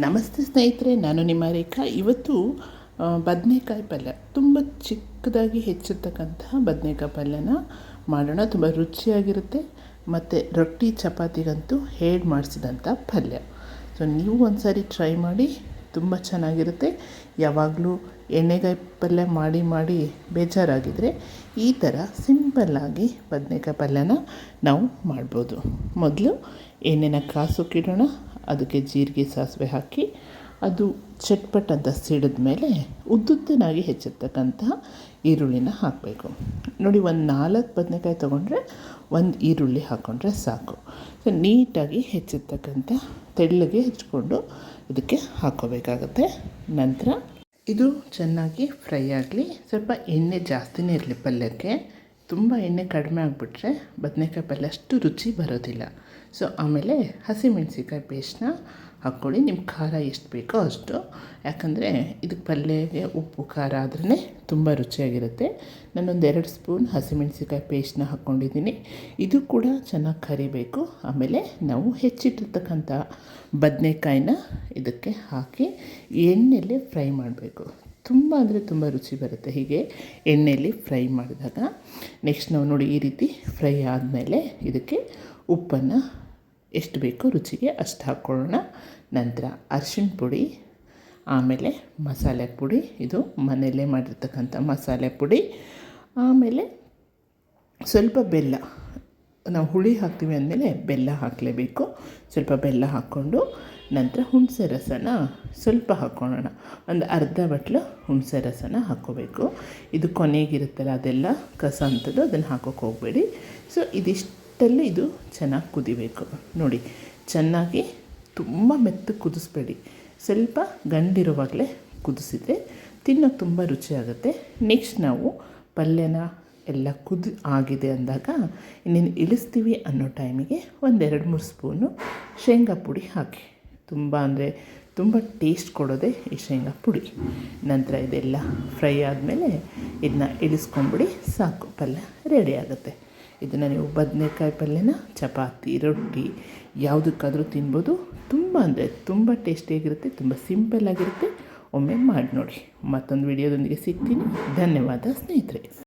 ನಮಸ್ತೆ ಸ್ನೇಹಿತರೆ, ನಾನು ನಿಮ್ಮ ರೇಖಾ. ಇವತ್ತು ಬದನೆಕಾಯಿ ಪಲ್ಯ, ತುಂಬ ಚಿಕ್ಕದಾಗಿ ಹೆಚ್ಚಿರ್ತಕ್ಕಂತಹ ಬದನೆಕಾಯಿ ಪಲ್ಯನ ಮಾಡೋಣ. ತುಂಬ ರುಚಿಯಾಗಿರುತ್ತೆ ಮತ್ತು ರೊಟ್ಟಿ ಚಪಾತಿಗಂತೂ ಹೇಳಿ ಮಾಡಿಸಿದಂಥ ಪಲ್ಯ. ಸೊ ನೀವು ಒಂದು ಸಾರಿ ಟ್ರೈ ಮಾಡಿ, ತುಂಬ ಚೆನ್ನಾಗಿರುತ್ತೆ. ಯಾವಾಗಲೂ ಎಣ್ಣೆಗಾಯಿ ಪಲ್ಯ ಮಾಡಿ ಬೇಜಾರಾಗಿದ್ದರೆ ಈ ಥರ ಸಿಂಪಲ್ಲಾಗಿ ಬದನೆಕಾಯಿ ಪಲ್ಯನ ನಾವು ಮಾಡ್ಬೋದು. ಮೊದಲು ಎಣ್ಣೆನ ಕಾಸೋಕ್ಕಿಡೋಣ. ಅದಕ್ಕೆ ಜೀರಿಗೆ ಸಾಸಿವೆ ಹಾಕಿ ಅದು ಚಟ್ಪಟ್ ಅಂತ ಸಿಡಿದ ಮೇಲೆ ಉದ್ದುದ್ದನಾಗಿ ಹೆಚ್ಚಿರ್ತಕ್ಕಂತಹ ಈರುಳ್ಳಿನ ಹಾಕಬೇಕು. ನೋಡಿ, ಒಂದು 4 ಬದನೆಕಾಯಿ ತೊಗೊಂಡ್ರೆ ಒಂದು ಈರುಳ್ಳಿ ಹಾಕ್ಕೊಂಡ್ರೆ ಸಾಕು. ಸೊ ನೀಟಾಗಿ ಹೆಚ್ಚಿರ್ತಕ್ಕಂಥ ತೆಳ್ಳಗೆ ಹೆಚ್ಕೊಂಡು ಇದಕ್ಕೆ ಹಾಕ್ಕೋಬೇಕಾಗತ್ತೆ. ನಂತರ ಇದು ಚೆನ್ನಾಗಿ ಫ್ರೈ ಆಗಲಿ. ಸ್ವಲ್ಪ ಎಣ್ಣೆ ಜಾಸ್ತಿನೇ ಇರಲಿ ಪಲ್ಯಕ್ಕೆ. ತುಂಬ ಎಣ್ಣೆ ಕಡಿಮೆ ಆಗಿಬಿಟ್ರೆ ಬದನೆಕಾಯಿ ಪಲ್ಯ ಅಷ್ಟು ರುಚಿ ಬರೋದಿಲ್ಲ. ಸೊ ಆಮೇಲೆ ಹಸಿಮೆಣಸಿಕಾಯಿ ಪೇಸ್ಟ್ನ ಹಾಕ್ಕೊಳ್ಳಿ. ನಿಮ್ಮ ಖಾರ ಎಷ್ಟು ಬೇಕೋ ಅಷ್ಟು. ಯಾಕಂದರೆ ಇದಕ್ಕೆ ಪಲ್ಯಗೆ ಉಪ್ಪು ಖಾರ ಆದ್ರೇ ತುಂಬ ರುಚಿಯಾಗಿರುತ್ತೆ. ನಾನೊಂದು 2 ಸ್ಪೂನ್ ಹಸಿಮೆಣಸಿಕಾಯಿ ಪೇಸ್ಟ್ನ ಹಾಕ್ಕೊಂಡಿದ್ದೀನಿ. ಇದು ಕೂಡ ಚೆನ್ನಾಗಿ ಕರಿಬೇಕು. ಆಮೇಲೆ ನಾವು ಹೆಚ್ಚಿಟ್ಟಿರ್ತಕ್ಕಂಥ ಬದನೆಕಾಯಿನ ಇದಕ್ಕೆ ಹಾಕಿ ಎಣ್ಣೆಯಲ್ಲಿ ಫ್ರೈ ಮಾಡಬೇಕು. ತುಂಬ ಅಂದರೆ ತುಂಬ ರುಚಿ ಬರುತ್ತೆ ಹೀಗೆ ಎಣ್ಣೆಯಲ್ಲಿ ಫ್ರೈ ಮಾಡಿದಾಗ. ನೆಕ್ಸ್ಟ್ ನಾವು ನೋಡಿ, ಈ ರೀತಿ ಫ್ರೈ ಆದಮೇಲೆ ಇದಕ್ಕೆ ಉಪ್ಪನ್ನು ಎಷ್ಟು ಬೇಕೋ ರುಚಿಗೆ ಅಷ್ಟು ಹಾಕ್ಕೊಳ್ಳೋಣ. ನಂತರ ಅರಿಶಿಣ ಪುಡಿ, ಆಮೇಲೆ ಮಸಾಲೆ ಪುಡಿ, ಇದು ಮನೆಯಲ್ಲೇ ಮಾಡಿರ್ತಕ್ಕಂಥ ಮಸಾಲೆ ಪುಡಿ, ಆಮೇಲೆ ಸ್ವಲ್ಪ ಬೆಲ್ಲ. ನಾವು ಹುಳಿ ಹಾಕ್ತೀವಿ ಅಂದಮೇಲೆ ಬೆಲ್ಲ ಹಾಕಲೇಬೇಕು. ಸ್ವಲ್ಪ ಬೆಲ್ಲ ಹಾಕ್ಕೊಂಡು ನಂತರ ಹುಣಸೆ ರಸನ ಸ್ವಲ್ಪ ಹಾಕ್ಕೊಳ್ಳೋಣ. ಒಂದು ಅರ್ಧ ಬಟ್ಲು ಹುಣಸೆ ರಸನ ಹಾಕ್ಕೋಬೇಕು. ಇದು ಕೊನೆಗಿರುತ್ತಲ್ಲ, ಅದೆಲ್ಲ ಕಸ ಅಂಥದ್ದು, ಅದನ್ನು ಹಾಕೋಕ್ಕೆ ಹೋಗಬೇಡಿ. ಸೊ ಇದಿಷ್ಟಲ್ಲಿ ಇದು ಚೆನ್ನಾಗಿ ಕುದಿಬೇಕು. ನೋಡಿ, ಚೆನ್ನಾಗಿ ತುಂಬ ಮೆತ್ತಗೆ ಕುದಿಸ್ಬೇಡಿ. ಸ್ವಲ್ಪ ಗಂಡಿರುವಾಗಲೇ ಕುದಿಸಿದ್ರೆ ತಿನ್ನೋಕ್ಕೆ ತುಂಬ ರುಚಿಯಾಗುತ್ತೆ. ನೆಕ್ಸ್ಟ್ ನಾವು ಪಲ್ಯನ ಎಲ್ಲ ಆಗಿದೆ ಅಂದಾಗ ಇನ್ನೇನು ಇಳಿಸ್ತೀವಿ ಅನ್ನೋ ಟೈಮಿಗೆ ಒಂದು 2-3 ಸ್ಪೂನು ಶೇಂಗಾ ಪುಡಿ ಹಾಕಿ. ತುಂಬ ಅಂದರೆ ತುಂಬ ಟೇಸ್ಟ್ ಕೊಡೋದೇ ಈ ಶೇಂಗಾ ಪುಡಿ. ನಂತರ ಇದೆಲ್ಲ ಫ್ರೈ ಆದಮೇಲೆ ಇದನ್ನ ಇಳಿಸ್ಕೊಂಬಿಡಿ, ಸಾಕು, ಪಲ್ಯ ರೆಡಿ ಆಗುತ್ತೆ. ಇದನ್ನು ನೀವು ಬದನೆಕಾಯಿ ಪಲ್ಯನ ಚಪಾತಿ, ರೊಟ್ಟಿ ಯಾವುದಕ್ಕಾದರೂ ತಿನ್ಬೋದು. ತುಂಬ ಅಂದರೆ ತುಂಬ ಟೇಸ್ಟಿಯಾಗಿರುತ್ತೆ, ತುಂಬ ಸಿಂಪಲ್ಲಾಗಿರುತ್ತೆ. ಒಮ್ಮೆ ಮಾಡಿ ನೋಡಿ. ಮತ್ತೊಂದು ವಿಡಿಯೋದೊಂದಿಗೆ ಸಿಗ್ತೀನಿ. ಧನ್ಯವಾದ ಸ್ನೇಹಿತರೆ.